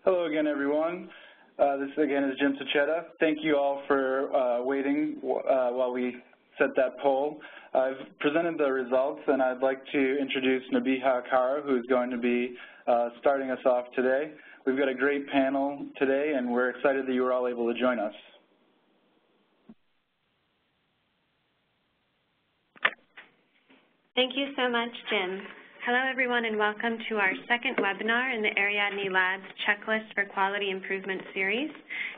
Hello again, everyone. This again is Jim Sachetta. Thank you all for waiting while we set that poll. I've presented the results, and I'd like to introduce Nabiha Akara, who is going to be starting us off today. We've got a great panel today, and we're excited that you were all able to join us. Thank you so much, Jim. Hello, everyone, and welcome to our second webinar in the Ariadne Labs Checklist for Quality Improvement series.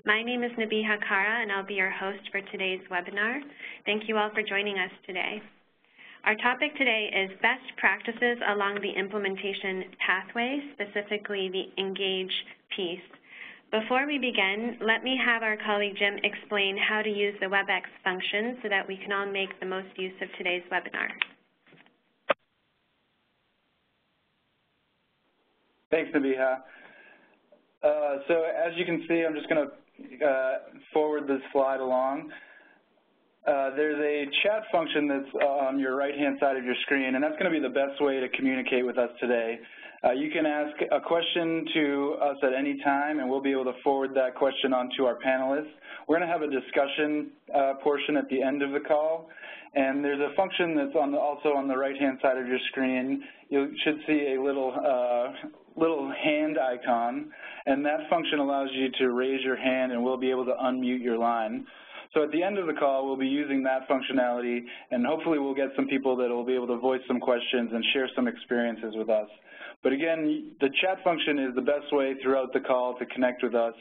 My name is Nabiha Akara, and I'll be your host for today's webinar. Thank you all for joining us today. Our topic today is best practices along the implementation pathway, specifically the engage piece. Before we begin, let me have our colleague Jim explain how to use the WebEx function so that we can all make the most use of today's webinar. Thanks, Nabiha. So as you can see, I'm just going to forward this slide along. There's a chat function that's on your right-hand side of your screen, and that's going to be the best way to communicate with us today. You can ask a question to us at any time, and we'll be able to forward that question on to our panelists. We're going to have a discussion portion at the end of the call, and there's a function that's also on the right-hand side of your screen. You should see a little hand icon, and that function allows you to raise your hand, and we'll be able to unmute your line. So at the end of the call, we'll be using that functionality, and hopefully we'll get some people that will be able to voice some questions and share some experiences with us. But again, the chat function is the best way throughout the call to connect with us.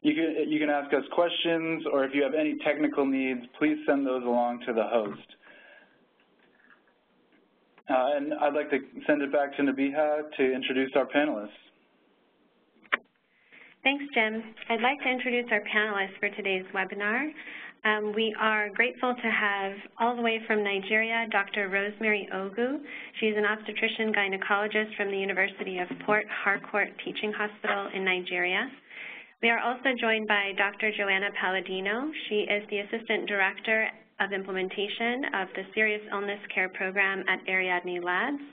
You can ask us questions, or if you have any technical needs, please send those along to the host. And I'd like to send it back to Nabiha to introduce our panelists. Thanks, Jim. I'd like to introduce our panelists for today's webinar. We are grateful to have, all the way from Nigeria, Dr. Rosemary Ogu. She's an obstetrician gynecologist from the University of Port Harcourt Teaching Hospital in Nigeria. We are also joined by Dr. Joanna Palladino. She is the Assistant Director of Implementation of the Serious Illness Care Program at Ariadne Labs.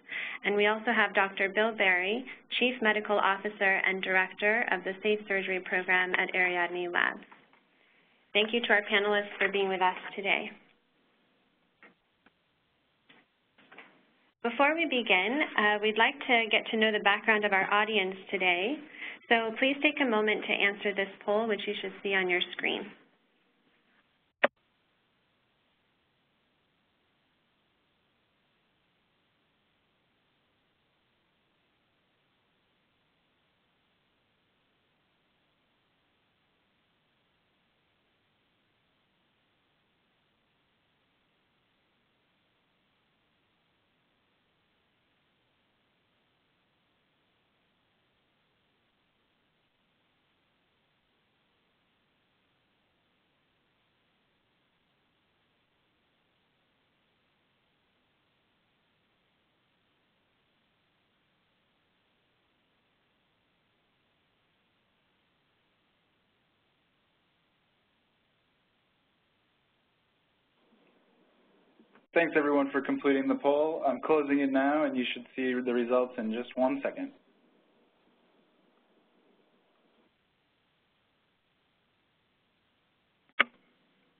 And we also have Dr. Bill Berry, Chief Medical Officer and Director of the Safe Surgery Program at Ariadne Labs. Thank you to our panelists for being with us today. Before we begin, we'd like to get to know the background of our audience today. So please take a moment to answer this poll, which you should see on your screen. Thanks, everyone, for completing the poll. I'm closing it now, and you should see the results in just 1 second.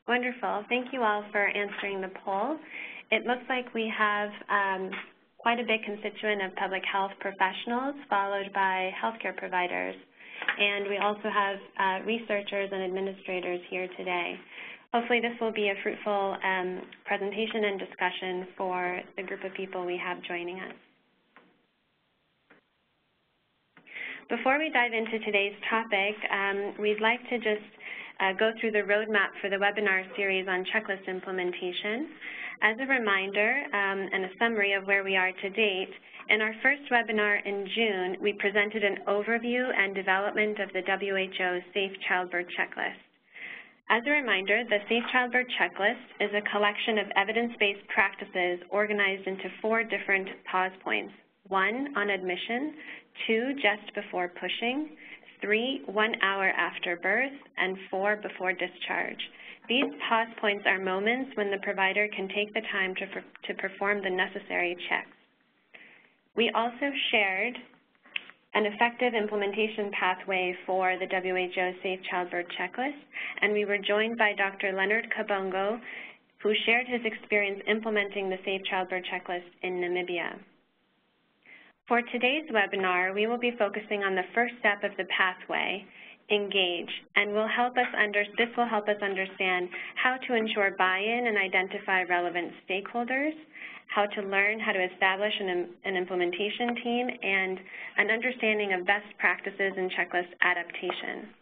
Wonderful. Thank you all for answering the poll. It looks like we have quite a big constituent of public health professionals, followed by healthcare providers. And we also have researchers and administrators here today. Hopefully this will be a fruitful presentation and discussion for the group of people we have joining us. Before we dive into today's topic, we'd like to just go through the roadmap for the webinar series on checklist implementation. As a reminder and a summary of where we are to date, in our first webinar in June, we presented an overview and development of the WHO's Safe Childbirth Checklist. As a reminder, the Safe Childbirth Checklist is a collection of evidence-based practices organized into 4 different pause points: 1, on admission; 2, just before pushing; 3, 1 hour after birth; and 4, before discharge. These pause points are moments when the provider can take the time to perform the necessary checks. We also shared an effective implementation pathway for the WHO Safe Childbirth Checklist, and we were joined by Dr. Leonard Kabongo, who shared his experience implementing the Safe Childbirth Checklist in Namibia. For today's webinar, we will be focusing on the first step of the pathway, engage, and this will help us understand how to ensure buy-in and identify relevant stakeholders, how to learn how to establish an implementation team, and an understanding of best practices in checklist adaptation.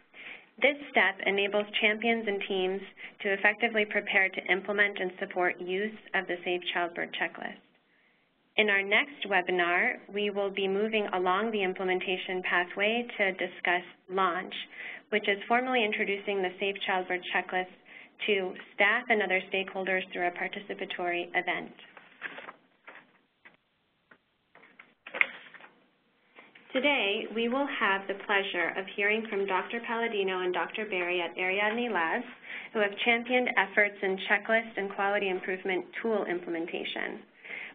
This step enables champions and teams to effectively prepare to implement and support use of the Safe Childbirth Checklist. In our next webinar, we will be moving along the implementation pathway to discuss launch, which is formally introducing the Safe Childbirth Checklist to staff and other stakeholders through a participatory event. Today, we will have the pleasure of hearing from Dr. Palladino and Dr. Berry at Ariadne Labs, who have championed efforts in checklist and quality improvement tool implementation.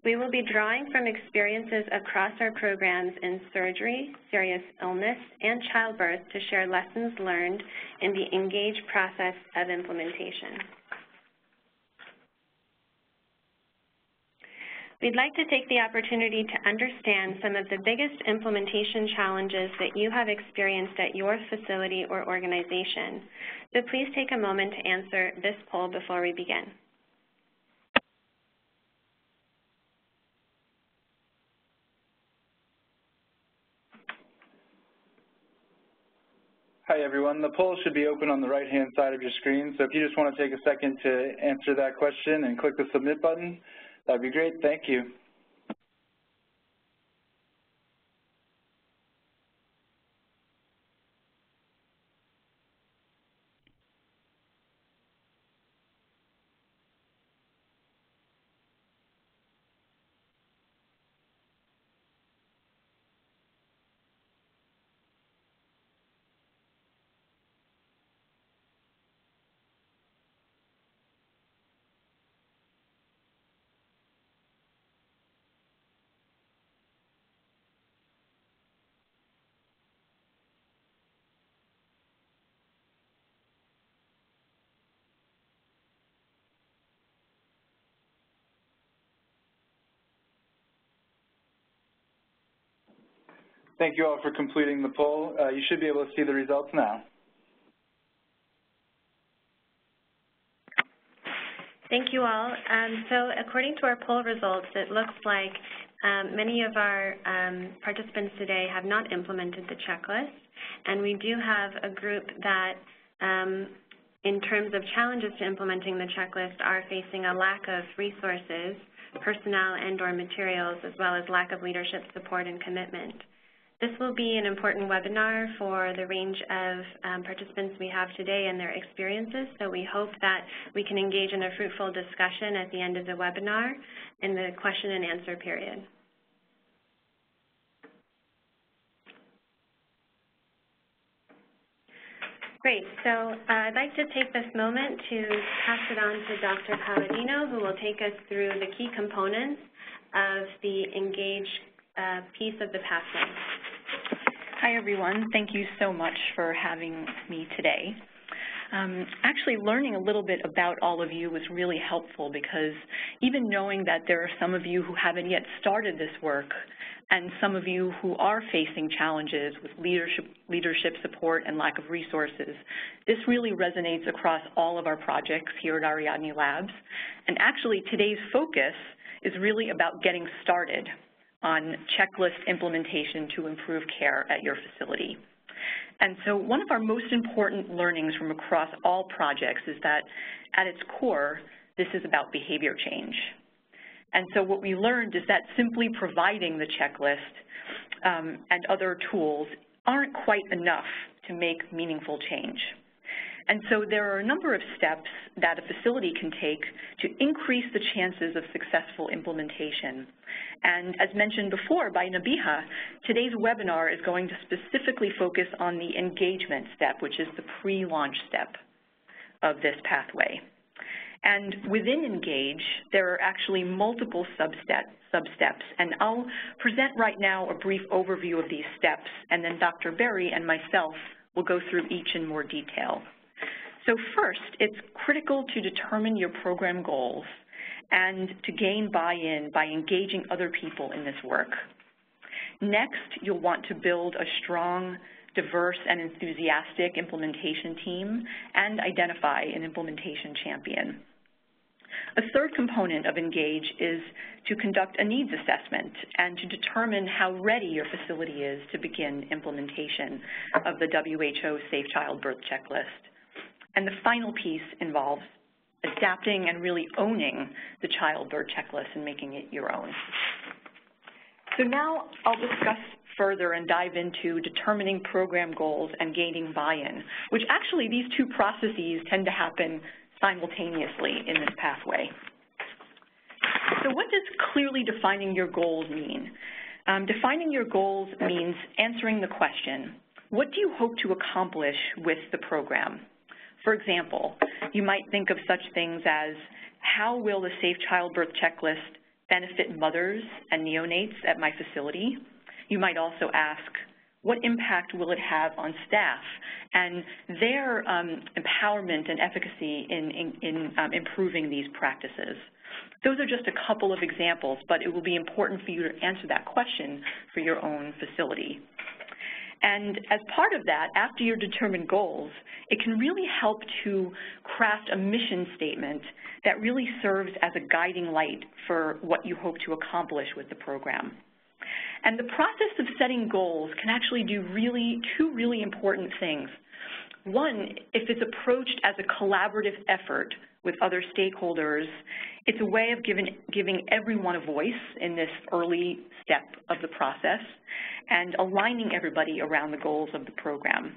We will be drawing from experiences across our programs in surgery, serious illness, and childbirth to share lessons learned in the engage process of implementation. We'd like to take the opportunity to understand some of the biggest implementation challenges that you have experienced at your facility or organization. So please take a moment to answer this poll before we begin. Hi everyone, the poll should be open on the right-hand side of your screen, so if you just want to take a second to answer that question and click the submit button, that'd be great. Thank you. Thank you all for completing the poll. You should be able to see the results now. Thank you all. So according to our poll results, it looks like many of our participants today have not implemented the checklist, and we do have a group that, in terms of challenges to implementing the checklist, are facing a lack of resources, personnel and/or materials, as well as lack of leadership support and commitment. This will be an important webinar for the range of participants we have today and their experiences, so we hope that we can engage in a fruitful discussion at the end of the webinar in the question and answer period. Great, so I'd like to take this moment to pass it on to Dr. Palladino, who will take us through the key components of the engage piece of the pathway. Hi, everyone. Thank you so much for having me today. Actually, learning a little bit about all of you was really helpful because even knowing that there are some of you who haven't yet started this work and some of you who are facing challenges with leadership support and lack of resources, this really resonates across all of our projects here at Ariadne Labs. And actually, today's focus is really about getting started on checklist implementation to improve care at your facility. And so one of our most important learnings from across all projects is that at its core, this is about behavior change. And so what we learned is that simply providing the checklist and other tools aren't quite enough to make meaningful change. And so there are a number of steps that a facility can take to increase the chances of successful implementation. And as mentioned before by Nabiha, today's webinar is going to specifically focus on the engagement step, which is the pre-launch step of this pathway. And within Engage, there are actually multiple sub-steps, and I'll present right now a brief overview of these steps, and then Dr. Berry and myself will go through each in more detail. So first, it's critical to determine your program goals and to gain buy-in by engaging other people in this work. Next, you'll want to build a strong, diverse, and enthusiastic implementation team and identify an implementation champion. A third component of Engage is to conduct a needs assessment and to determine how ready your facility is to begin implementation of the WHO Safe Childbirth Checklist. And the final piece involves adapting and really owning the childbirth checklist and making it your own. So now I'll discuss further and dive into determining program goals and gaining buy-in, which actually these two processes tend to happen simultaneously in this pathway. So what does clearly defining your goals mean? Defining your goals means answering the question, what do you hope to accomplish with the program? For example, you might think of such things as, how will the Safe Childbirth Checklist benefit mothers and neonates at my facility? You might also ask, what impact will it have on staff and their empowerment and efficacy in improving these practices? Those are just a couple of examples, but it will be important for you to answer that question for your own facility. And as part of that, after your determined goals, it can really help to craft a mission statement that really serves as a guiding light for what you hope to accomplish with the program. And the process of setting goals can actually do two really important things. One, if it's approached as a collaborative effort with other stakeholders, it's a way of giving everyone a voice in this early step of the process and aligning everybody around the goals of the program.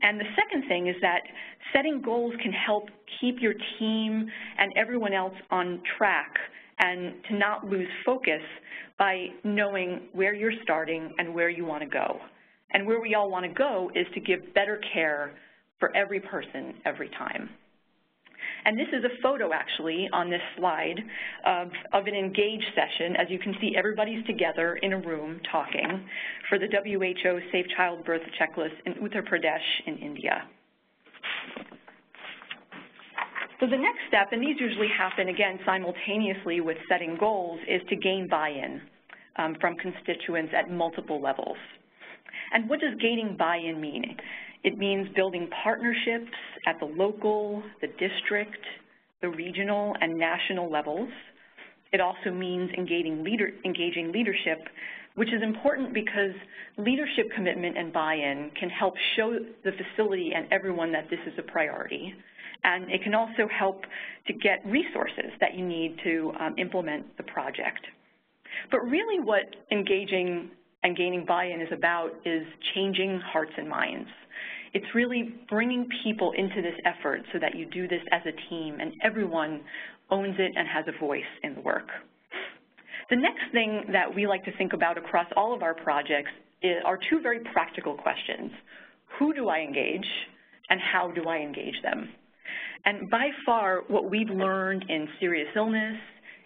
And the second thing is that setting goals can help keep your team and everyone else on track and to not lose focus by knowing where you're starting and where you want to go. And where we all want to go is to give better care for every person every time. And this is a photo, actually, on this slide of an Engage session. As you can see, everybody's together in a room talking for the WHO Safe Childbirth Checklist in Uttar Pradesh in India. So the next step, and these usually happen, again, simultaneously with setting goals, is to gain buy-in from constituents at multiple levels. And what does gaining buy-in mean? It means building partnerships at the local, the district, the regional, and national levels. It also means engaging leadership, which is important because leadership commitment and buy-in can help show the facility and everyone that this is a priority. And it can also help to get resources that you need to implement the project. But really what engaging and gaining buy-in is about is changing hearts and minds. It's really bringing people into this effort so that you do this as a team and everyone owns it and has a voice in the work. The next thing that we like to think about across all of our projects are two very practical questions. Who do I engage and how do I engage them? And by far, what we've learned in serious illness,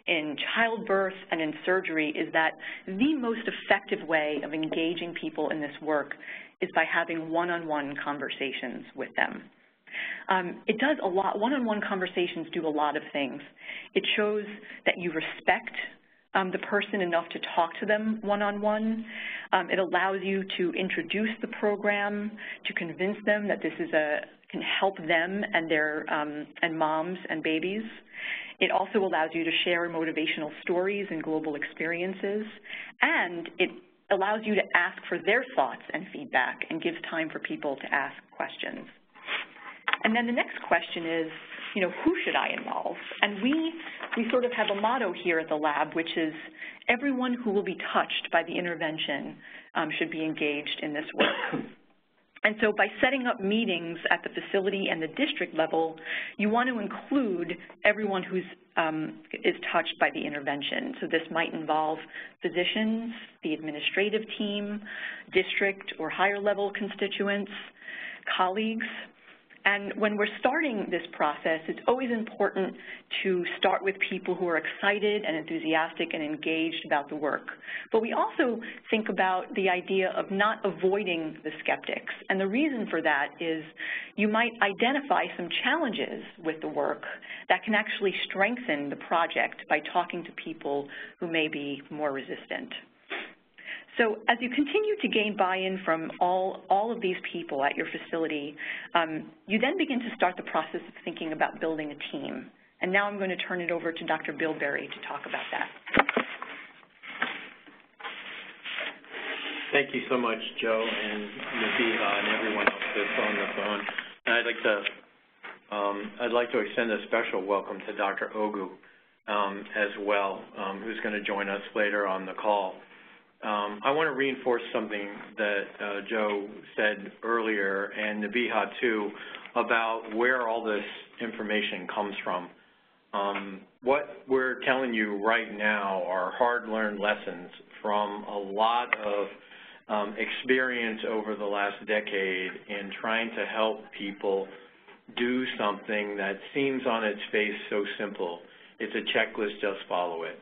in childbirth, and in surgery is that the most effective way of engaging people in this work is by having one-on-one conversations with them. It does a lot. One-on-one conversations do a lot of things. It shows that you respect the person enough to talk to them one-on-one. It allows you to introduce the program, to convince them that this is can help them and their and moms and babies. It also allows you to share motivational stories and global experiences, and it allows you to ask for their thoughts and feedback and gives time for people to ask questions. And then the next question is, who should I involve? And we sort of have a motto here at the lab, which is everyone who will be touched by the intervention should be engaged in this work. And so by setting up meetings at the facility and the district level, you want to include everyone who is touched by the intervention. So this might involve physicians, the administrative team, district or higher level constituents, colleagues, And when we're starting this process, it's always important to start with people who are excited and enthusiastic and engaged about the work. But we also think about the idea of not avoiding the skeptics. And the reason for that is you might identify some challenges with the work that can actually strengthen the project by talking to people who may be more resistant. So as you continue to gain buy-in from all of these people at your facility, you then begin to start the process of thinking about building a team. And now I'm going to turn it over to Dr. Bilberry to talk about that. Thank you so much, Joe and Nabiha and everyone else that's on the phone. And I'd like to extend a special welcome to Dr. Ogu as well, who's going to join us later on the call. I want to reinforce something that Joe said earlier, and Nabiha too, about where all this information comes from. What we're telling you right now are hard-learned lessons from a lot of experience over the last decade in trying to help people do something that seems on its face so simple. It's a checklist, just follow it.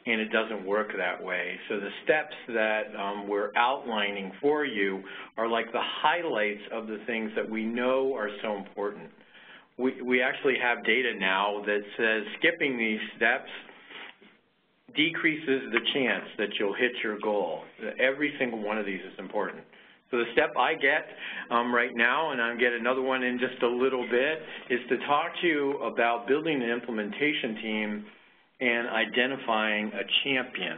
And it doesn't work that way. So the steps that we're outlining for you are like the highlights of the things that we know are so important. We actually have data now that says skipping these steps decreases the chance that you'll hit your goal. Every single one of these is important. So the step I get right now, and I'll get another one in just a little bit, is to talk to you about building an implementation team and identifying a champion.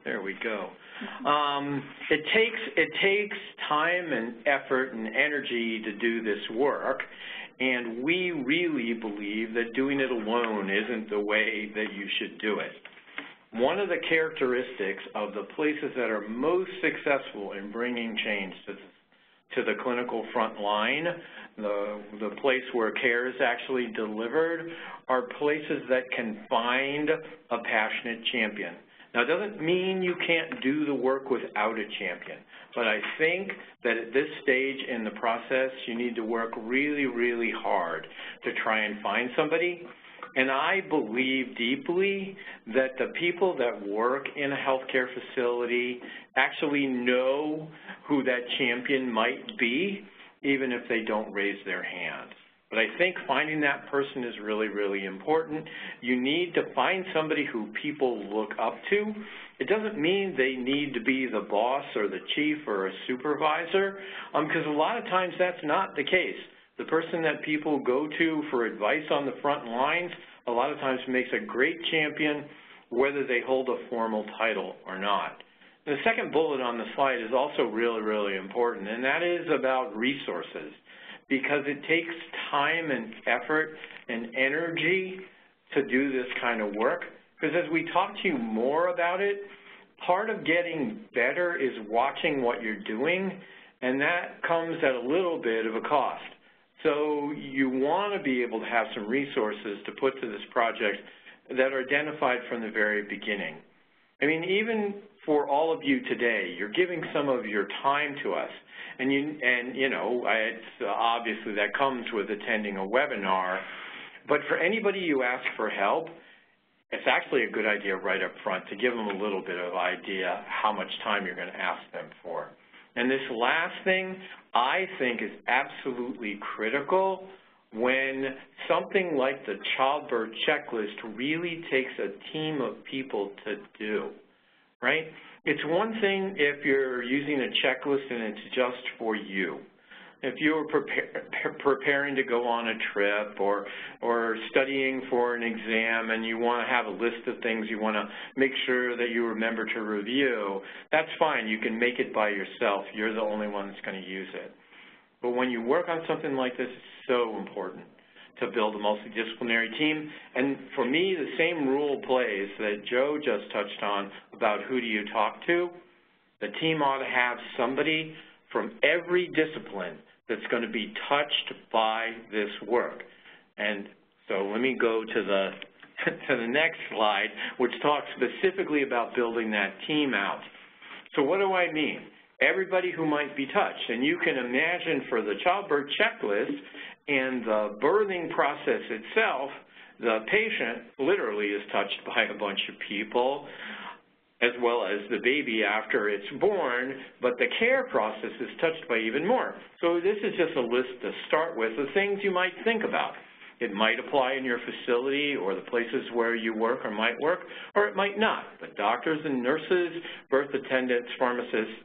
There we go. It takes time and effort and energy to do this work, and we really believe that doing it alone isn't the way that you should do it. One of the characteristics of the places that are most successful in bringing change to the clinical front line, the place where care is actually delivered, are places that can find a passionate champion. Now, it doesn't mean you can't do the work without a champion, but I think that at this stage in the process, you need to work really, really hard to try and find somebody. And I believe deeply that the people that work in a healthcare facility actually know who that champion might be, even if they don't raise their hand. But I think finding that person is really, really important. You need to find somebody who people look up to. It doesn't mean they need to be the boss or the chief or a supervisor, because a lot of times that's not the case. The person that people go to for advice on the front lines a lot of times makes a great champion, whether they hold a formal title or not. The second bullet on the slide is also really, really important, and that is about resources, because it takes time and effort and energy to do this kind of work. Because as we talk to you more about it, part of getting better is watching what you're doing, and that comes at a little bit of a cost. So you want to be able to have some resources to put to this project that are identified from the very beginning. I mean, even for all of you today, you're giving some of your time to us. And you know, obviously that comes with attending a webinar. But for anybody you ask for help, it's actually a good idea right up front to give them a little bit of idea how much time you're going to ask them for. And this last thing, I think, is absolutely critical when something like the childbirth checklist really takes a team of people to do, right? It's one thing if you're using a checklist and it's just for you. If you're preparing to go on a trip or studying for an exam and you want to have a list of things you want to make sure that you remember to review, that's fine. You can make it by yourself. You're the only one that's going to use it. But when you work on something like this, it's so important to build a multidisciplinary team. And for me, the same rule plays that Joe just touched on about who do you talk to. The team ought to have somebody from every discipline that's going to be touched by this work. And so let me go to the next slide, which talks specifically about building that team out. So what do I mean? everybody who might be touched. And you can imagine for the childbirth checklist and the birthing process itself, the patient literally is touched by a bunch of people, as well as the baby after it's born, but the care process is touched by even more. So this is just a list to start with of things you might think about. It might apply in your facility or the places where you work or might work, or it might not. But doctors and nurses, birth attendants, pharmacists,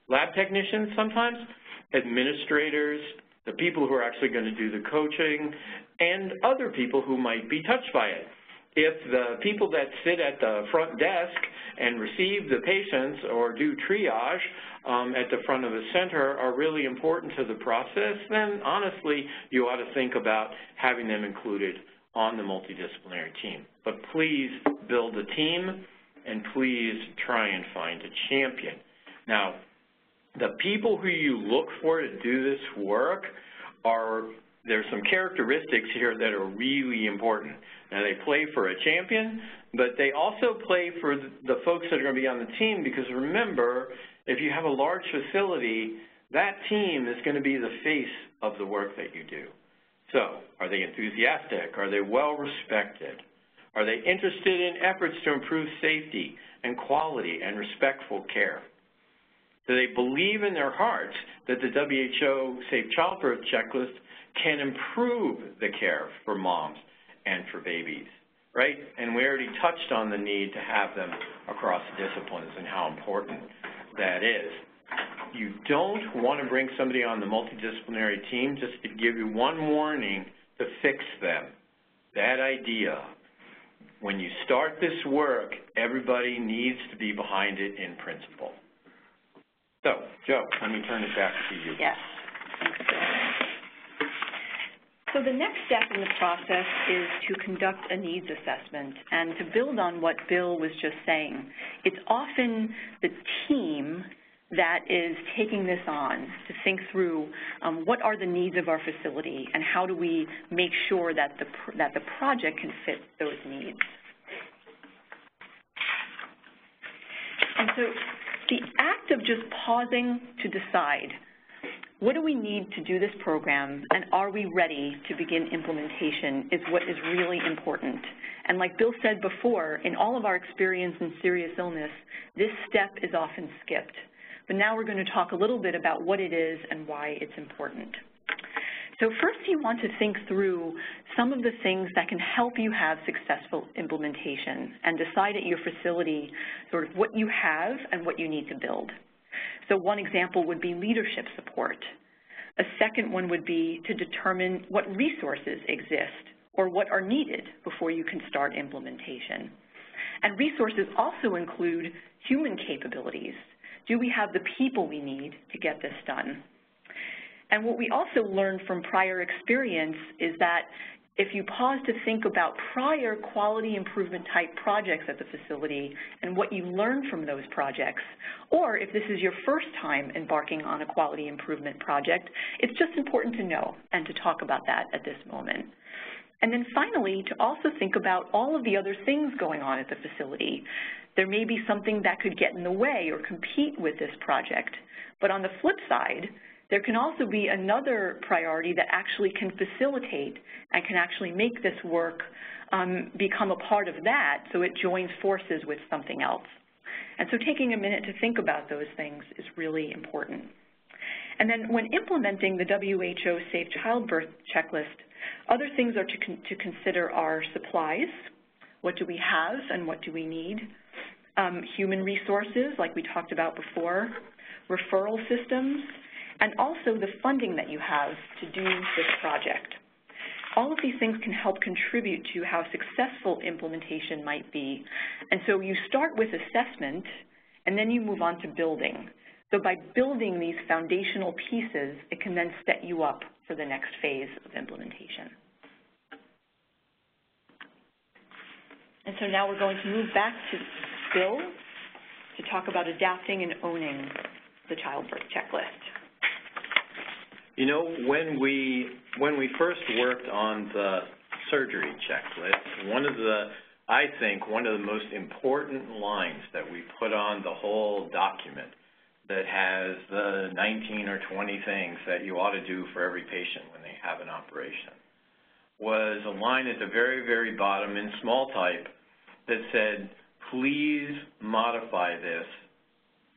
lab technicians sometimes, administrators, the people who are actually going to do the coaching, and other people who might be touched by it. If the people that sit at the front desk and receive the patients or do triage at the front of the center are really important to the process, then honestly, you ought to think about having them included on the multidisciplinary team. But please build a team, and please try and find a champion. Now, the people who you look for to do this work there's some characteristics here that are really important. Now, they play for a champion, but they also play for the folks that are going to be on the team, because remember, if you have a large facility, that team is going to be the face of the work that you do. So, are they enthusiastic? Are they well-respected? Are they interested in efforts to improve safety and quality and respectful care? Do they believe in their hearts that the WHO Safe Childbirth Checklist can improve the care for moms and for babies, right? And we already touched on the need to have them across disciplines and how important that is. You don't want to bring somebody on the multidisciplinary team just to give you one warning to fix them. Bad idea. When you start this work, everybody needs to be behind it in principle. So, Jo, let me turn it back to you. Yes. Thanks, Bill. So the next step in the process is to conduct a needs assessment. And to build on what Bill was just saying, it's often the team that is taking this on to think through what are the needs of our facility and how do we make sure that the project can fit those needs. And so the act of just pausing to decide, what do we need to do this program, and are we ready to begin implementation, is what is really important. And like Bill said before, in all of our experience in serious illness, this step is often skipped. But now we're going to talk a little bit about what it is and why it's important. So first you want to think through some of the things that can help you have successful implementation and decide at your facility sort of what you have and what you need to build. So one example would be leadership support. A second one would be to determine what resources exist or what are needed before you can start implementation. And resources also include human capabilities. Do we have the people we need to get this done? And what we also learned from prior experience is that if you pause to think about prior quality improvement type projects at the facility and what you learned from those projects, or if this is your first time embarking on a quality improvement project, it's just important to know and to talk about that at this moment. And then finally, to also think about all of the other things going on at the facility. There may be something that could get in the way or compete with this project, but on the flip side, there can also be another priority that actually can facilitate and can actually make this work become a part of that, so it joins forces with something else. And so taking a minute to think about those things is really important. And then when implementing the WHO Safe Childbirth Checklist, other things are to consider are supplies. What do we have and what do we need? Human resources, like we talked about before, referral systems, and also the funding that you have to do this project. All of these things can help contribute to how successful implementation might be. And so you start with assessment, and then you move on to building. So by building these foundational pieces, it can then set you up for the next phase of implementation. And so now we're going to move back to Bill to talk about adapting and owning the childbirth checklist. You know, when we first worked on the surgery checklist, I think one of the most important lines that we put on the whole document that has the 19 or 20 things that you ought to do for every patient when they have an operation, was a line at the very, very bottom in small type that said, please modify this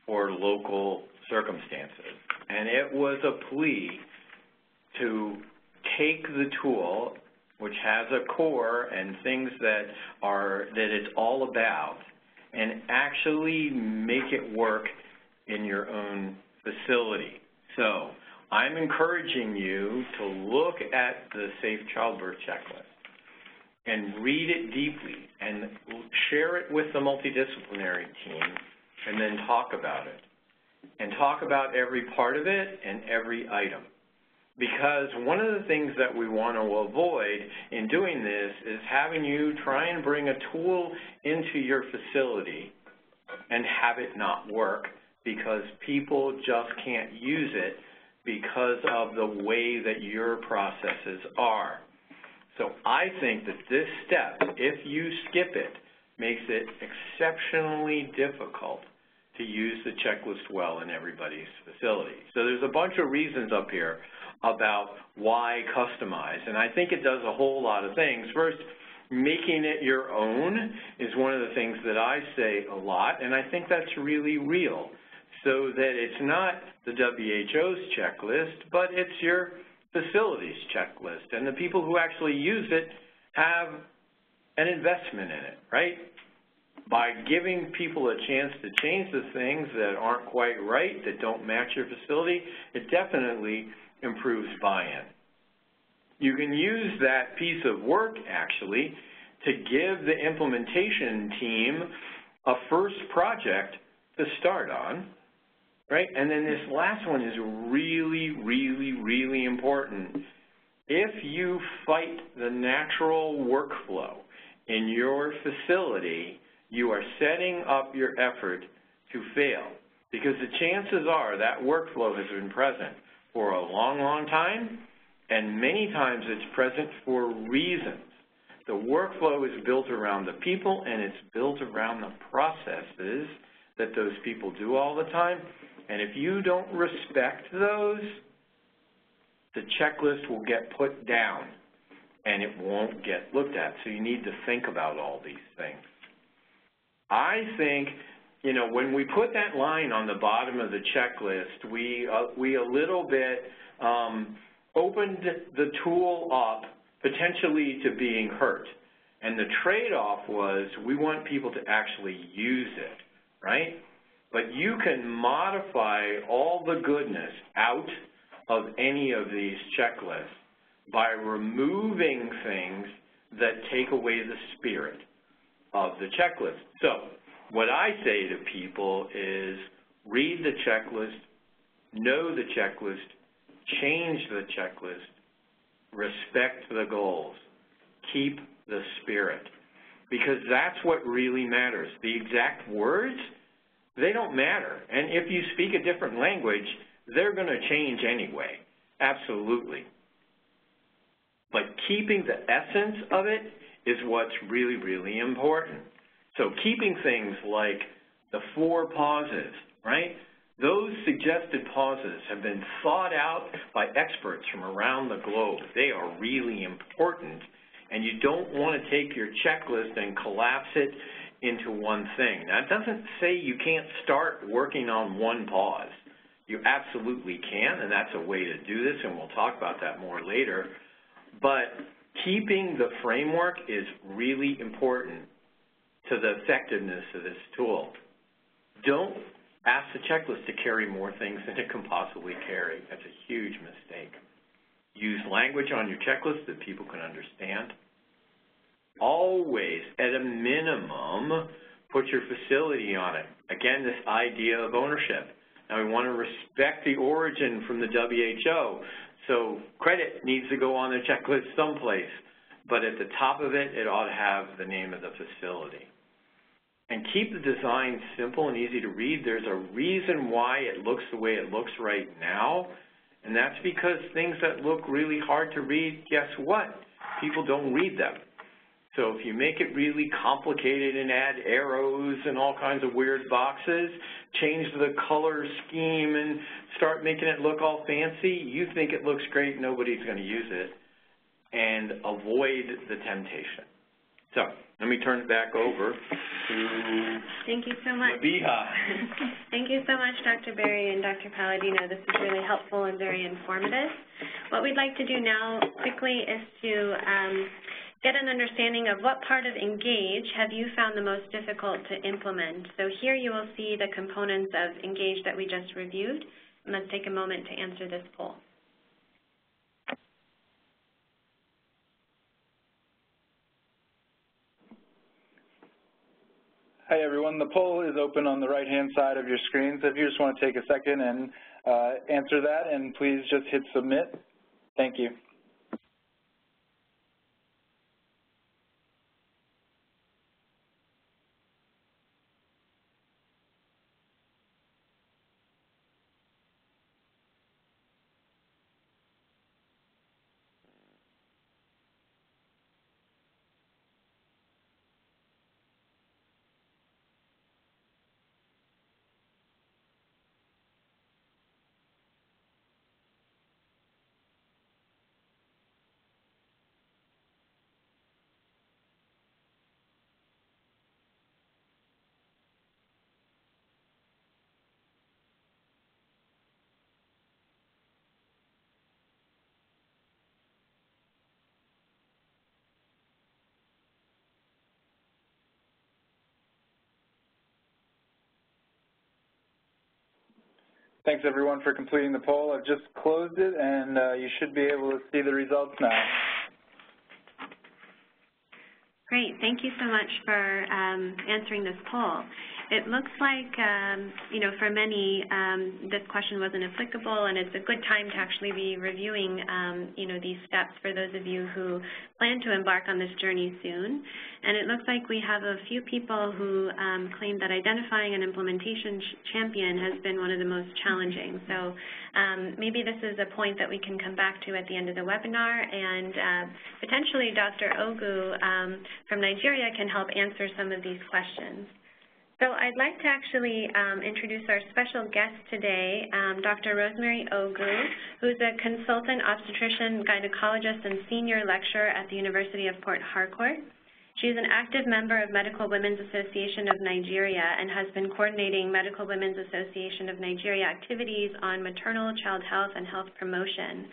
for local circumstances. And it was a plea to take the tool, which has a core and things that it's all about, and actually make it work in your own facility. So I'm encouraging you to look at the Safe Childbirth Checklist and read it deeply and share it with the multidisciplinary team and then talk about it. And talk about every part of it and every item. Because one of the things that we want to avoid in doing this is having you try and bring a tool into your facility and have it not work because people just can't use it because of the way that your processes are. So I think that this step, if you skip it, makes it exceptionally difficult to use the checklist well in everybody's facility. So there's a bunch of reasons up here about why customize, and I think it does a whole lot of things. First, making it your own is one of the things that I say a lot, and I think that's really real, so that it's not the WHO's checklist, but it's your facility's checklist, and the people who actually use it have an investment in it, right? By giving people a chance to change the things that aren't quite right, that don't match your facility, it definitely improves buy-in. You can use that piece of work, actually, to give the implementation team a first project to start on, right? And then this last one is really, really, really important. If you fight the natural workflow in your facility, you are setting up your effort to fail, because the chances are that workflow has been present for a long, long time, and many times it's present for reasons. The workflow is built around the people, and it's built around the processes that those people do all the time, and if you don't respect those, the checklist will get put down, and it won't get looked at. So you need to think about all these things. I think, you know, when we put that line on the bottom of the checklist, we a little bit opened the tool up potentially to being hurt. And the trade-off was we want people to actually use it, right? But you can modify all the goodness out of any of these checklists by removing things that take away the spirit of the checklist. So what I say to people is read the checklist, know the checklist, change the checklist, respect the goals, keep the spirit, because that's what really matters. The exact words, they don't matter. And if you speak a different language, they're going to change anyway, absolutely. But keeping the essence of it is what's really, really important. So keeping things like the 4 pauses, right? Those suggested pauses have been thought out by experts from around the globe. They are really important, and you don't want to take your checklist and collapse it into one thing. Now, it doesn't say you can't start working on one pause. You absolutely can, and that's a way to do this, and we'll talk about that more later. But keeping the framework is really important to the effectiveness of this tool. Don't ask the checklist to carry more things than it can possibly carry. That's a huge mistake. Use language on your checklist that people can understand. Always, at a minimum, put your facility on it. Again, this idea of ownership. Now, we want to respect the origin from the WHO, so credit needs to go on the checklist someplace, but at the top of it, it ought to have the name of the facility. And keep the design simple and easy to read. There's a reason why it looks the way it looks right now, and that's because things that look really hard to read, guess what? People don't read them. So if you make it really complicated and add arrows and all kinds of weird boxes, change the color scheme and start making it look all fancy, you think it looks great, nobody's going to use it, and avoid the temptation. So let me turn it back over to Thank you so much. Nabiha. Thank you so much, Dr. Berry and Dr. Palladino. This is really helpful and very informative. What we'd like to do now quickly is to get an understanding of what part of ENGAGE have you found the most difficult to implement. So here you will see the components of ENGAGE that we just reviewed. And let's take a moment to answer this poll. Hi, everyone. The poll is open on the right-hand side of your screen, so if you just want to take a second and answer that, and please just hit submit. Thank you. Thanks, everyone, for completing the poll. I've just closed it, and you should be able to see the results now. Great. Thank you so much for answering this poll. It looks like, you know, for many, this question wasn't applicable, and it's a good time to actually be reviewing, you know, these steps for those of you who plan to embark on this journey soon. And it looks like we have a few people who claim that identifying an implementation champion has been one of the most challenging. So maybe this is a point that we can come back to at the end of the webinar, and potentially Dr. Ogu from Nigeria can help answer some of these questions. So I'd like to actually introduce our special guest today, Dr. Rosemary Ogu, who's a consultant obstetrician, gynecologist, and senior lecturer at the University of Port Harcourt. She's an active member of Medical Women's Association of Nigeria and has been coordinating Medical Women's Association of Nigeria activities on maternal child health and health promotion.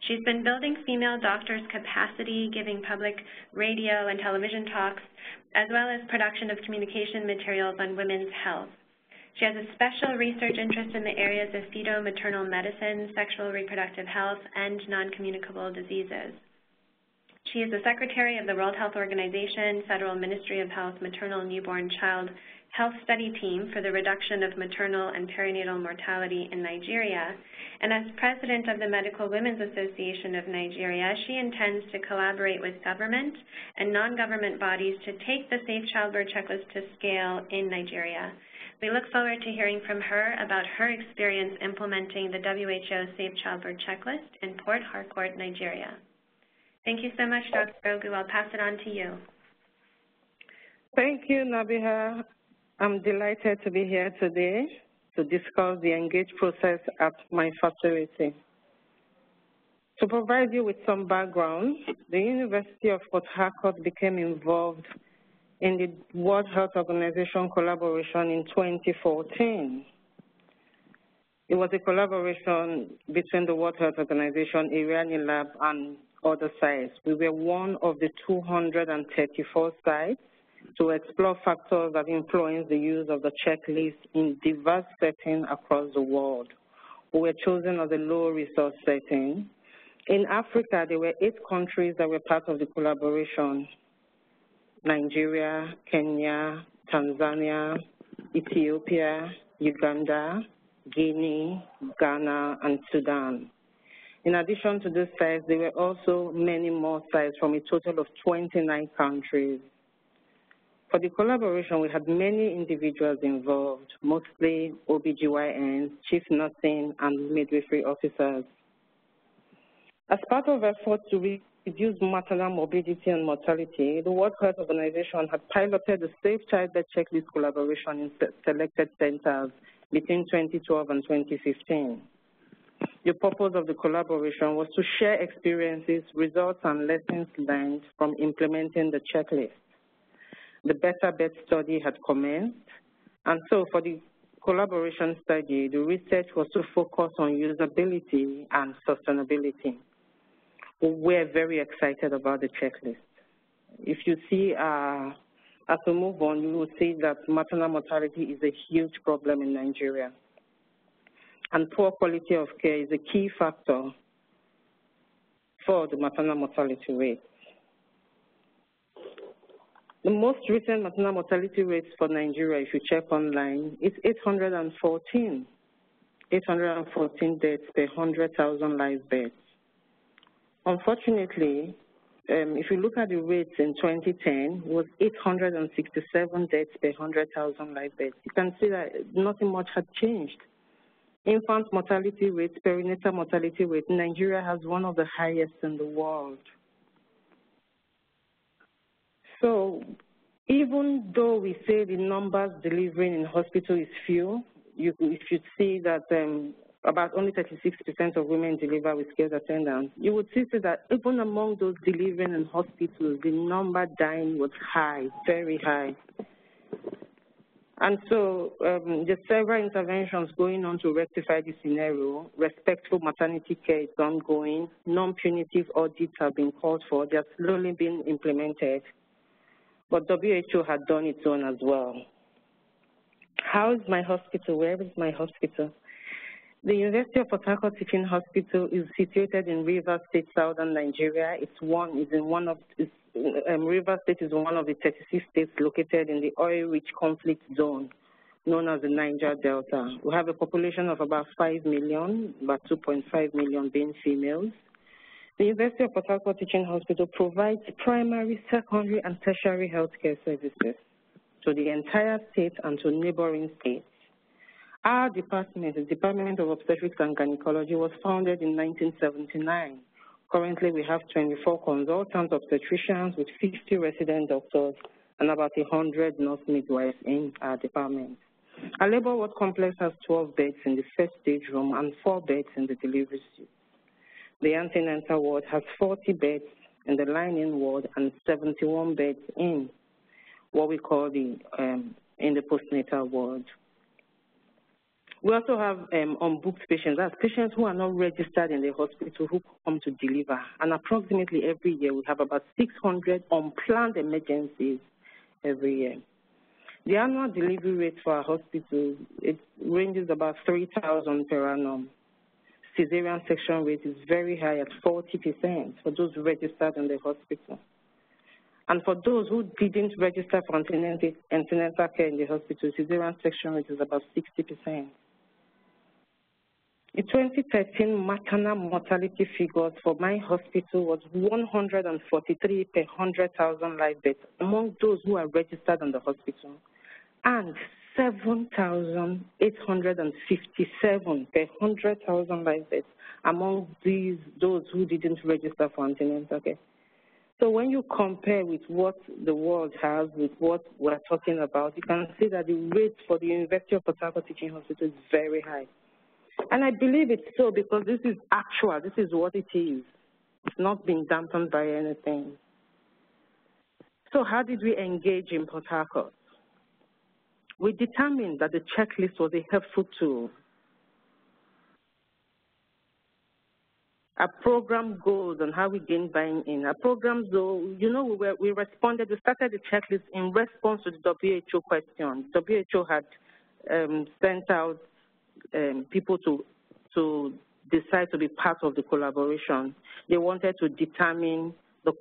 She's been building female doctors' capacity, giving public radio and television talks, as well as production of communication materials on women's health. She has a special research interest in the areas of fetal-maternal medicine, sexual reproductive health, and non-communicable diseases. She is the Secretary of the World Health Organization, Federal Ministry of Health, Maternal and Newborn Child Health Study Team for the Reduction of Maternal and Perinatal Mortality in Nigeria. And as President of the Medical Women's Association of Nigeria, she intends to collaborate with government and non-government bodies to take the Safe Childbirth Checklist to scale in Nigeria. We look forward to hearing from her about her experience implementing the WHO Safe Childbirth Checklist in Port Harcourt, Nigeria. Thank you so much, Dr. Ogu. I'll pass it on to you. Thank you, Nabiha. I'm delighted to be here today to discuss the ENGAGE process at my facility. To provide you with some background, the University of Port Harcourt became involved in the World Health Organization collaboration in 2014. It was a collaboration between the World Health Organization, Ariadne Labs, and other sites. We were one of the 234 sites to explore factors that influence the use of the checklist in diverse settings across the world. We were chosen as a low-resource setting. In Africa, there were 8 countries that were part of the collaboration: Nigeria, Kenya, Tanzania, Ethiopia, Uganda, Guinea, Ghana, and Sudan. In addition to these sites, there were also many more sites from a total of 29 countries. For the collaboration, we had many individuals involved, mostly OBGYNs, chief nursing, and midwifery officers. As part of efforts to reduce maternal morbidity and mortality, the World Health Organization had piloted the Safe Childbirth Checklist collaboration in selected centers between 2012 and 2015. The purpose of the collaboration was to share experiences, results, and lessons learned from implementing the checklist. The Better Bet study had commenced, and so for the collaboration study, the research was to focus on usability and sustainability. We're very excited about the checklist. If you see, as we move on, you will see that maternal mortality is a huge problem in Nigeria. And poor quality of care is a key factor for the maternal mortality rate. The most recent maternal mortality rates for Nigeria, if you check online, is 814 deaths per 100,000 live births. Unfortunately, if you look at the rates in 2010, it was 867 deaths per 100,000 live births. You can see that nothing much had changed. Infant mortality rate, perinatal mortality rate, Nigeria has one of the highest in the world. So even though we say the numbers delivering in hospital is few, if you see that about only 36% of women deliver with skilled attendants, you would see that even among those delivering in hospitals, the number dying was high, very high. And so there's several interventions going on to rectify this scenario. Respectful maternity care is ongoing. Non-punitive audits have been called for. They are slowly being implemented. But WHO had done its own as well. How is my hospital? Where is my hospital? The University of Port Harcourt Teaching Hospital is situated in Rivers State, southern Nigeria. Rivers State is one of the 36 states located in the oil-rich conflict zone known as the Niger Delta. We have a population of about 5 million, about 2.5 million being females. The University of Port Harcourt Teaching Hospital provides primary, secondary, and tertiary healthcare services to the entire state and to neighboring states. Our department, the Department of Obstetrics and Gynecology, was founded in 1979. Currently, we have 24 consultant obstetricians with 50 resident doctors and about 100 nurse midwives in our department. Our labor ward complex has 12 beds in the first stage room and 4 beds in the delivery suite. The antenatal ward has 40 beds in the line-in ward and 71 beds in what we call in the postnatal ward. We also have unbooked patients. That's patients who are not registered in the hospital who come to deliver. And approximately every year, we have about 600 unplanned emergencies every year. The annual delivery rate for our hospital, it ranges about 3,000 per annum. Cesarean section rate is very high at 40% for those registered in the hospital. And for those who didn't register for antenatal care in the hospital, cesarean section rate is about 60%. The 2013 maternal mortality figures for my hospital was 143 per 100,000 live births among those who are registered in the hospital, and 7,857 per 100,000 live births among those who didn't register for antenatal care. So when you compare with what the world has, with what we're talking about, you can see that the rate for the University of Port Harcourt Teaching Hospital is very high. And I believe it's so because this is actual, this is what it is. It's not being dampened by anything. So how did we engage in Port Harcourt? We determined that the checklist was a helpful tool. Our program goals and how we gain buy-in. Our programs, though, we responded, we started the checklist in response to the WHO question. WHO had sent out people to decide to be part of the collaboration. They wanted to determine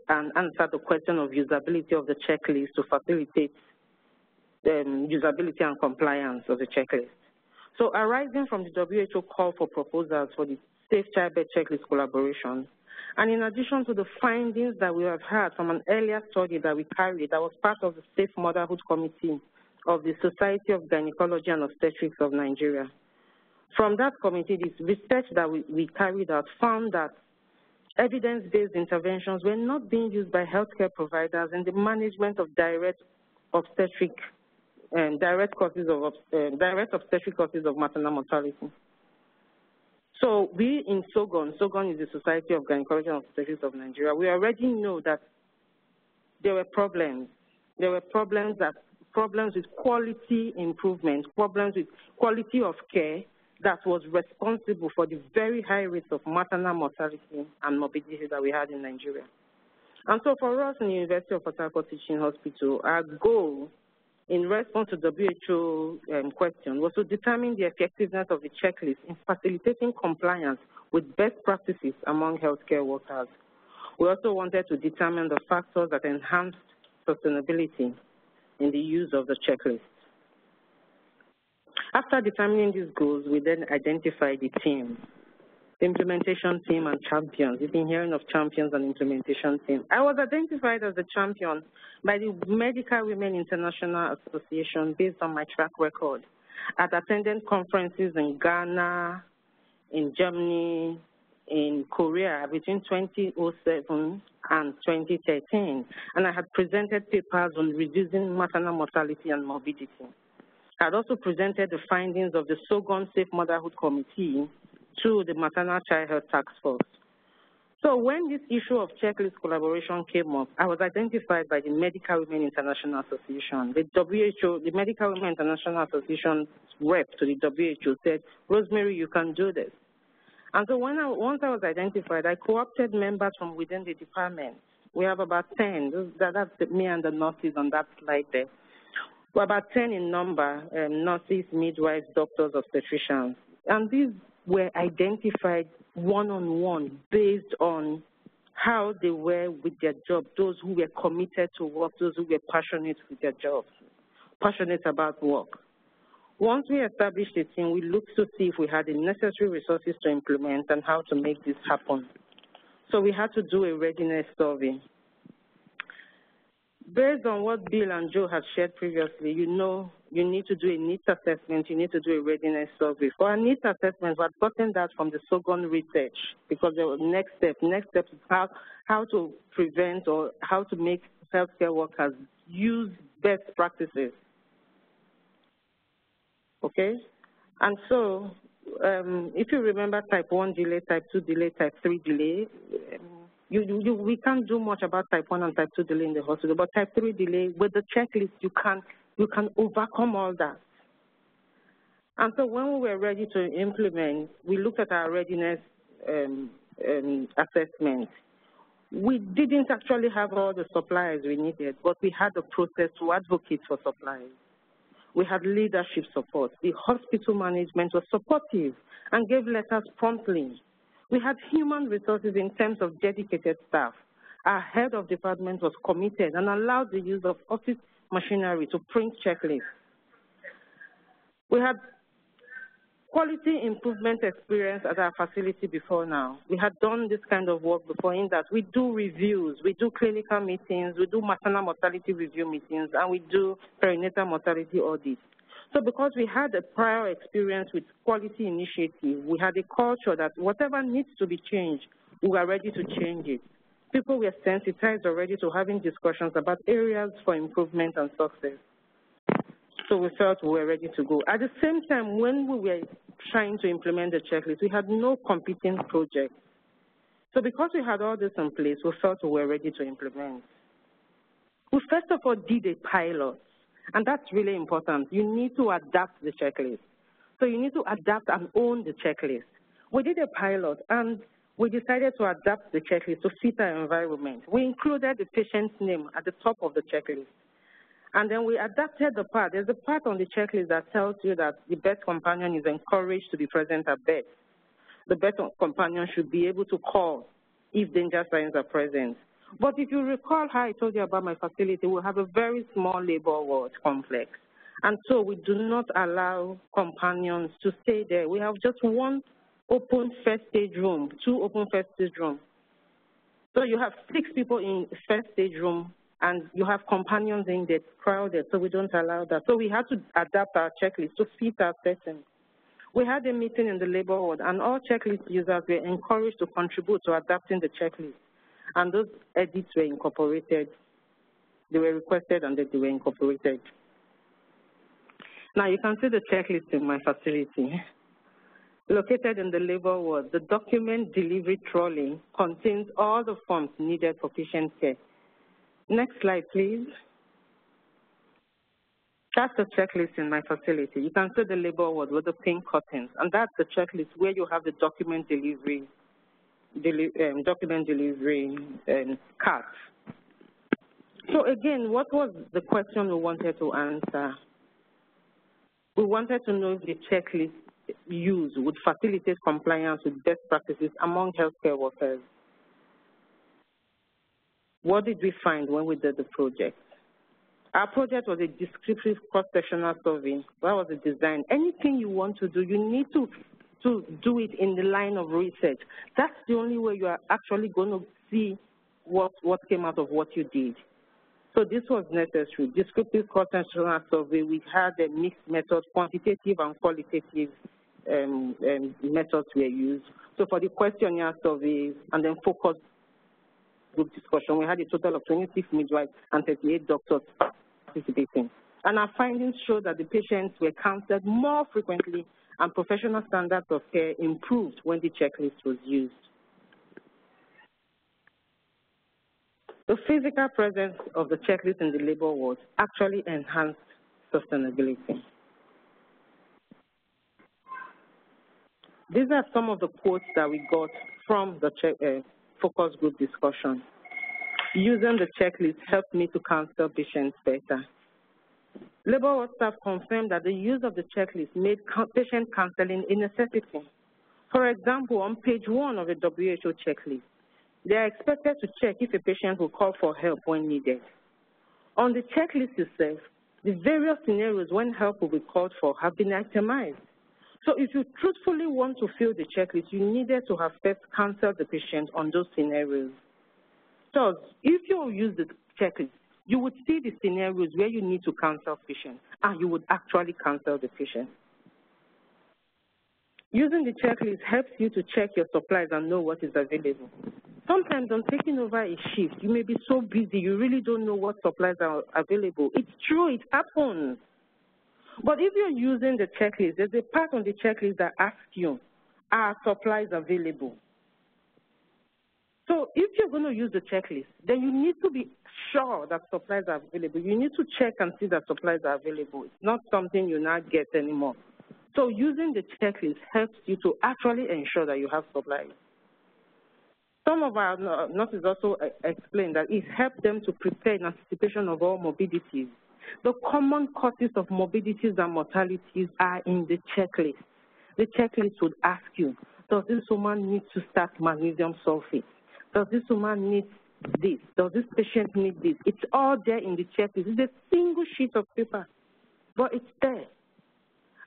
and answer the question of usability of the checklist to facilitate the usability and compliance of the checklist. So arising from the WHO call for proposals for the Safe Childbirth Checklist collaboration, and in addition to the findings that we have had from an earlier study that we carried that was part of the Safe Motherhood Committee of the Society of Gynecology and Obstetrics of Nigeria. From that committee, this research that we carried out found that Evidence-based interventions were not being used by healthcare providers in the management of direct obstetric causes of maternal mortality. So we in SOGON is the Society of Gynecology and Obstetrics of Nigeria, we already know that there were problems. There were problems with quality improvement, problems with quality of care that was responsible for the very high rates of maternal mortality and morbidity that we had in Nigeria. And so for us in the University of Port Harcourt Teaching Hospital, our goal in response to the WHO question was to determine the effectiveness of the checklist in facilitating compliance with best practices among healthcare workers. We also wanted to determine the factors that enhanced sustainability in the use of the checklist. After determining these goals, we then identified the team, the implementation team and champions. You've been hearing of champions and implementation team. I was identified as a champion by the Medical Women International Association based on my track record. I'd attended conferences in Ghana, in Germany, in Korea between 2007 and 2013, and I had presented papers on reducing maternal mortality and morbidity. I had also presented the findings of the SOGON Safe Motherhood Committee to the Maternal Child Health Task Force. So when this issue of checklist collaboration came up, I was identified by the Medical Women International Association. The WHO, the Medical Women International Association rep to the WHO said, Rosemary, you can do this. And so once I was identified, I co-opted members from within the department. We have about 10. That's me and the nurses on that slide there. We're about 10 in number, nurses, midwives, doctors, obstetricians. And these were identified one-on-one based on how they were with their job, those who were committed to work, those who were passionate with their jobs, passionate about work. Once we established the team, we looked to see if we had the necessary resources to implement and how to make this happen. So we had to do a readiness survey. Based on what Bill and Joe had shared previously, you know you need to do a needs assessment, you need to do a readiness survey. For our needs assessment, we had gotten that from the SOGON research because the next step is how to prevent or how to make healthcare workers use best practices. Okay? And so if you remember type 1 delay, type 2 delay, type 3 delay, we can't do much about type 1 and type 2 delay in the hospital, but type 3 delay, with the checklist, you can overcome all that. And so when we were ready to implement, we looked at our readiness assessment. We didn't actually have all the supplies we needed, but we had a process to advocate for supplies. We had leadership support. The hospital management was supportive and gave letters promptly. We had human resources in terms of dedicated staff. Our head of department was committed and allowed the use of office machinery to print checklists. We had quality improvement experience at our facility before now. We had done this kind of work before in that we do reviews, we do clinical meetings, we do maternal mortality review meetings, and we do perinatal mortality audits. So because we had a prior experience with quality initiative, we had a culture that whatever needs to be changed, we were ready to change it. People were sensitized already to having discussions about areas for improvement and success. So we felt we were ready to go. At the same time, when we were trying to implement the checklist, we had no competing projects. So because we had all this in place, we felt we were ready to implement. We first of all did a pilot, and that's really important. You need to adapt the checklist. So you need to adapt and own the checklist. We did a pilot, and we decided to adapt the checklist to fit our environment. We included the patient's name at the top of the checklist. And then we adapted the part. There's a part on the checklist that tells you that the birth companion is encouraged to be present at birth. The birth companion should be able to call if danger signs are present. But if you recall how I told you about my facility, we have a very small labor ward complex. And so we do not allow companions to stay there. We have just one open first stage room, 2 open first stage rooms. So you have 6 people in first stage room, and you have companions in there crowded, so we don't allow that. So we had to adapt our checklist to fit our setting. We had a meeting in the labor ward, and all checklist users were encouraged to contribute to adapting the checklist, and those edits were incorporated. They were requested and they were incorporated. Now you can see the checklist in my facility. Located in the labor ward, the document delivery trolley contains all the forms needed for patient care. Next slide, please. That's the checklist in my facility. You can see the labor ward with the pink curtains, and that's the checklist where you have the document delivery cards. So again, what was the question we wanted to answer? We wanted to know if the checklist used would facilitate compliance with best practices among healthcare workers. What did we find when we did the project? Our project was a descriptive cross-sectional survey. That was the design. Anything you want to do, you need to do it in the line of research. That's the only way you are actually going to see what came out of what you did. So this was necessary. Descriptive cross-sectional survey, we had a mixed method, quantitative and qualitative methods were used. So for the questionnaire surveys and then focus group discussion, we had a total of 26 midwives and 38 doctors participating. And our findings showed that the patients were counseled more frequently and professional standards of care improved when the checklist was used. The physical presence of the checklist in the labor ward actually enhanced sustainability. These are some of the quotes that we got from the focus group discussion. Using the checklist helped me to counsel patients better. Labor ward staff confirmed that the use of the checklist made patient counseling a necessity. For example, on page 1 of the WHO checklist, they are expected to check if a patient will call for help when needed. On the checklist itself, the various scenarios when help will be called for have been itemized. So if you truthfully want to fill the checklist, you needed to have first counseled the patient on those scenarios. So if you use the checklist, you would see the scenarios where you need to counsel patients, and you would actually counsel the patient. Using the checklist helps you to check your supplies and know what is available. Sometimes on taking over a shift, you may be so busy, you really don't know what supplies are available. It's true, it happens. But if you're using the checklist, there's a part on the checklist that asks you, are supplies available? So if you're going to use the checklist, then you need to be sure that supplies are available. You need to check and see that supplies are available. It's not something you now get anymore. So using the checklist helps you to actually ensure that you have supplies. Some of our nurses also explained that it helped them to prepare in anticipation of all morbidities. The common causes of morbidities and mortalities are in the checklist. The checklist would ask you, does this woman need to start magnesium sulfate? Does this woman need this? Does this patient need this? It's all there in the checklist. It's a single sheet of paper, but it's there.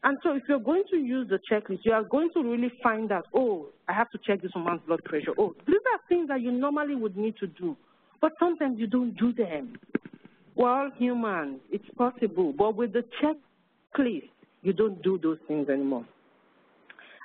And so if you're going to use the checklist, you are going to really find out, oh, I have to check this woman's blood pressure. Oh, these are things that you normally would need to do, but sometimes you don't do them. We're all human. It's possible. But with the checklist, you don't do those things anymore.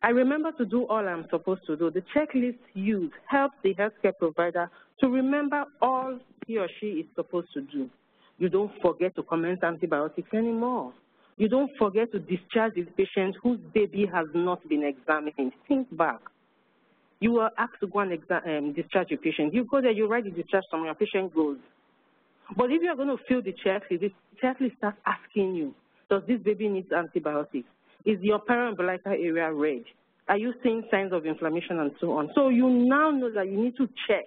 I remember to do all I'm supposed to do. The checklist used helps the healthcare provider to remember all he or she is supposed to do. You don't forget to commence antibiotics anymore. You don't forget to discharge the patient whose baby has not been examined. Think back. You were asked to go and discharge your patient. You go there, you write the discharge summary, your patient goes. But if you're going to fill the checklist starts asking you, does this baby need antibiotics? Is your paraumbilical area red? Are you seeing signs of inflammation and so on? So you now know that you need to check.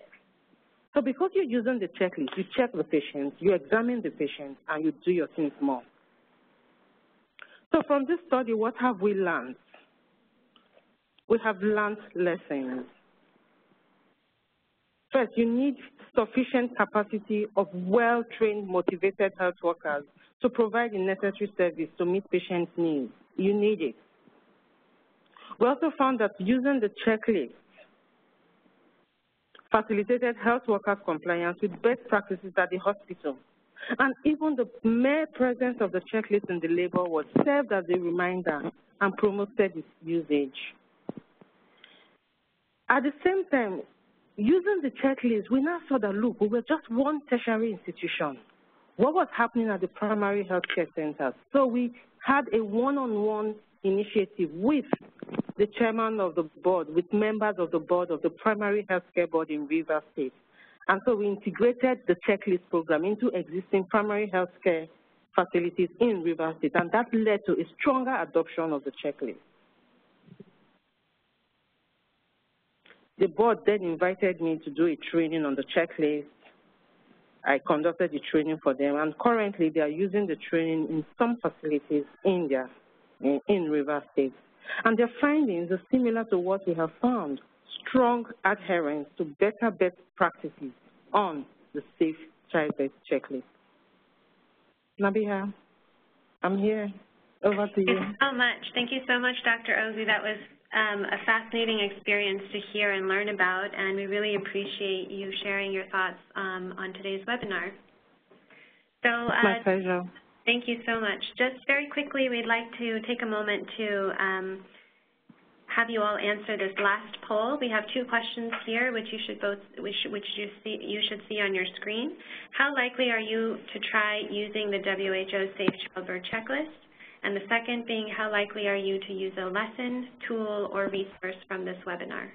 So because you're using the checklist, you check the patient, you examine the patient, and you do your things more. So from this study, what have we learned? We have learned lessons. First, you need sufficient capacity of well-trained, motivated health workers to provide the necessary service to meet patients' needs. You need it. We also found that using the checklist facilitated health workers' compliance with best practices at the hospital. And even the mere presence of the checklist in the labor ward served as a reminder and promoted its usage. At the same time, using the checklist, we now saw that, look, we were just one tertiary institution. What was happening at the primary healthcare centers? So we had a one-on-one initiative with the chairman of the board, with members of the board of the primary healthcare board in Rivers State. And so we integrated the checklist program into existing primary healthcare facilities in Rivers State, and that led to a stronger adoption of the checklist. The board then invited me to do a training on the checklist. I conducted the training for them, and currently they are using the training in some facilities in Rivers State. And their findings are similar to what we have found: strong adherence to better best practices on the Safe Childbirth Checklist. Nabiha, I'm here. Over to you. Thank you so much. Thank you so much, Dr. Ogu. That was a fascinating experience to hear and learn about, and we really appreciate you sharing your thoughts on today's webinar. So, my pleasure. Thank you so much. Just very quickly, we'd like to take a moment to have you all answer this last poll. We have two questions here, which you should see on your screen. How likely are you to try using the WHO Safe Childbirth Checklist? And the second being, how likely are you to use a lesson, tool, or resource from this webinar?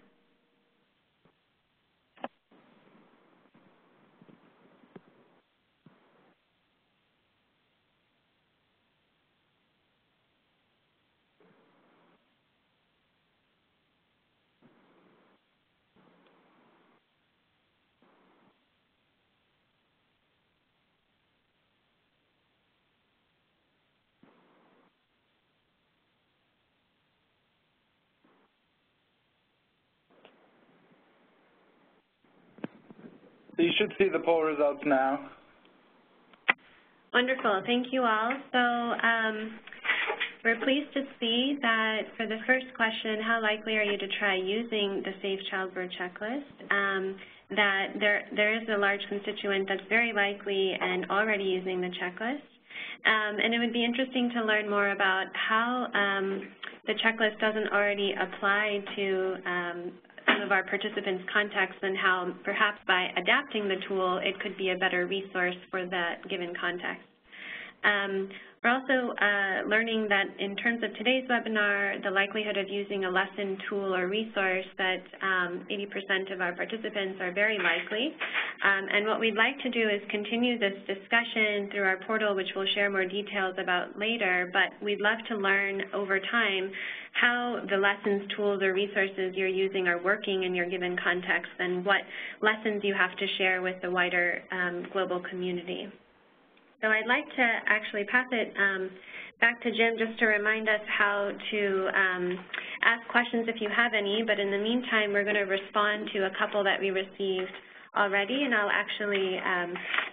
So you should see the poll results now. Wonderful. Thank you all. So we're pleased to see that for the first question, how likely are you to try using the Safe Childbirth Checklist, that there is a large constituent that's very likely and already using the checklist. And it would be interesting to learn more about how the checklist doesn't already apply to some of our participants' contexts, and how perhaps by adapting the tool, it could be a better resource for that given context. We're also learning that in terms of today's webinar, the likelihood of using a lesson, tool, or resource, that 80% of our participants are very likely. And what we'd like to do is continue this discussion through our portal, which we'll share more details about later, but we'd love to learn over time how the lessons, tools, or resources you're using are working in your given context, and what lessons you have to share with the wider global community. So I'd like to actually pass it back to Jim just to remind us how to ask questions if you have any, but in the meantime, we're going to respond to a couple that we received already, and I'll actually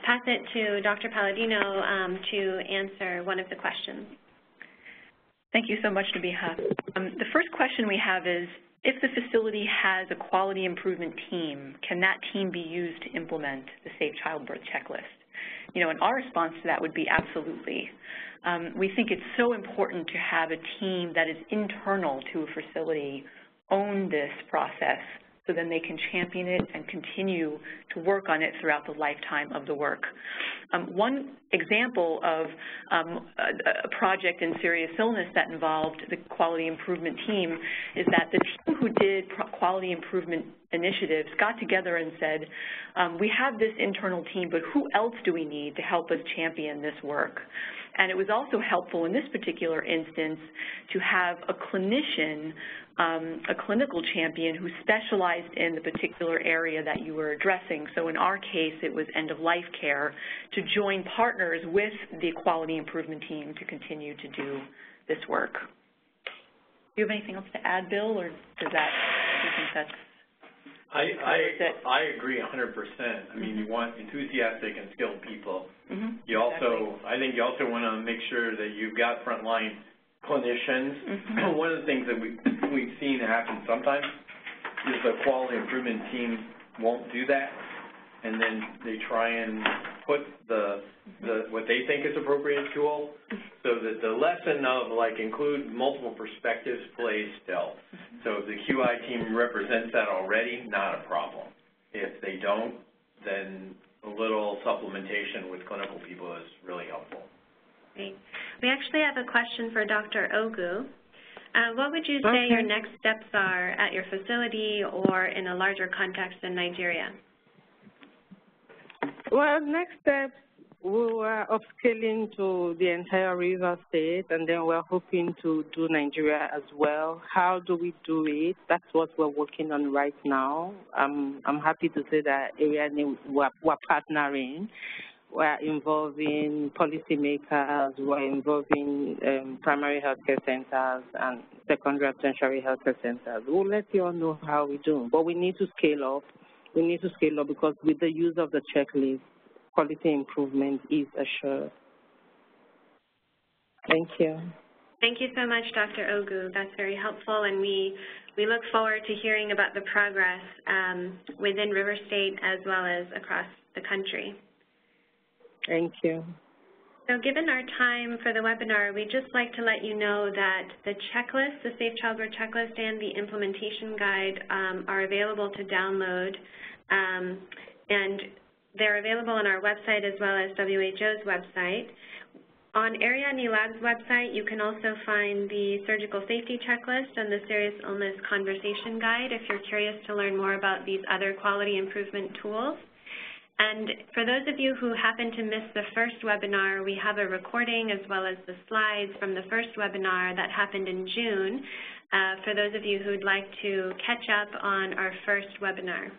pass it to Dr. Palladino to answer one of the questions. Thank you so much, Nabiha. The first question we have is, if the facility has a quality improvement team, can that team be used to implement the Safe Childbirth Checklist? You know, and our response to that would be absolutely. We think it's so important to have a team that is internal to a facility own this process, so then they can champion it and continue to work on it throughout the lifetime of the work. One example of a project in serious illness that involved the quality improvement team is that the team who did quality improvement initiatives got together and said, we have this internal team, but who else do we need to help us champion this work? And it was also helpful in this particular instance to have a clinician, a clinical champion who specialized in the particular area that you were addressing. So in our case, it was end-of-life care, to join partners with the quality improvement team to continue to do this work. Do you have anything else to add, Bill, or does that, do you think that's... I agree 100%. I mean, you want enthusiastic and skilled people. You also, I think you also want to make sure that you've got frontline clinicians. One of the things that we've seen happen sometimes is the quality improvement team won't do that, and then they try and put what they think is appropriate tool, so that the lesson of like include multiple perspectives plays still. So if the QI team represents that already, not a problem. If they don't, then a little supplementation with clinical people is really helpful. Great. We actually have a question for Dr. Ogu. What would you say your next steps are at your facility or in a larger context in Nigeria? Well, next step, we were upscaling to the entire river state, and then we're hoping to do Nigeria as well. How do we do it? That's what we're working on right now. I'm happy to say that Ariadne, we're partnering. We're involving policymakers, we're involving primary healthcare centers and secondary and tertiary healthcare centers. We'll let you all know how we do, but we need to scale up. We need to scale up because with the use of the checklist, quality improvement is assured. Thank you. Thank you so much, Dr. Ogu. That's very helpful, and we look forward to hearing about the progress within River State as well as across the country. Thank you. So given our time for the webinar, we'd just like to let you know that the checklist, the Safe Childbirth Checklist and the implementation guide are available to download, and they're available on our website as well as WHO's website. On Ariadne Labs' website, you can also find the Surgical Safety Checklist and the Serious Illness Conversation Guide if you're curious to learn more about these other quality improvement tools. And for those of you who happen to miss the first webinar, we have a recording as well as the slides from the first webinar that happened in June for those of you who'd like to catch up on our first webinar.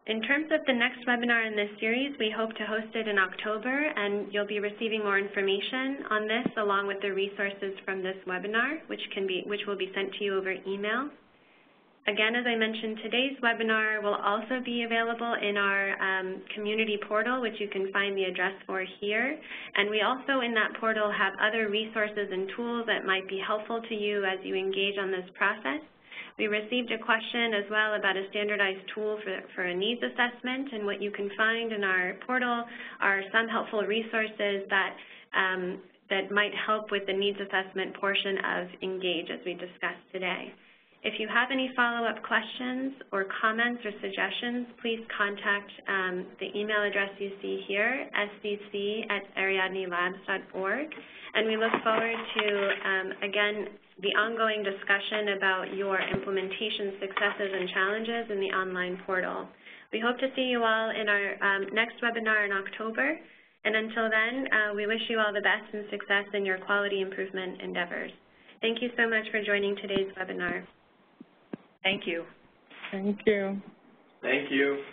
In terms of the next webinar in this series, we hope to host it in October, and you'll be receiving more information on this along with the resources from this webinar, which will be sent to you over email. Again, as I mentioned, today's webinar will also be available in our community portal, which you can find the address for here. And we also, in that portal, have other resources and tools that might be helpful to you as you engage on this process. We received a question as well about a standardized tool for a needs assessment, and what you can find in our portal are some helpful resources that might help with the needs assessment portion of Engage as we discussed today. If you have any follow-up questions or comments or suggestions, please contact the email address you see here, scc@ariadnelabs.org. And we look forward to, again, the ongoing discussion about your implementation successes and challenges in the online portal. We hope to see you all in our next webinar in October. And until then, we wish you all the best and success in your quality improvement endeavors. Thank you so much for joining today's webinar. Thank you. Thank you. Thank you.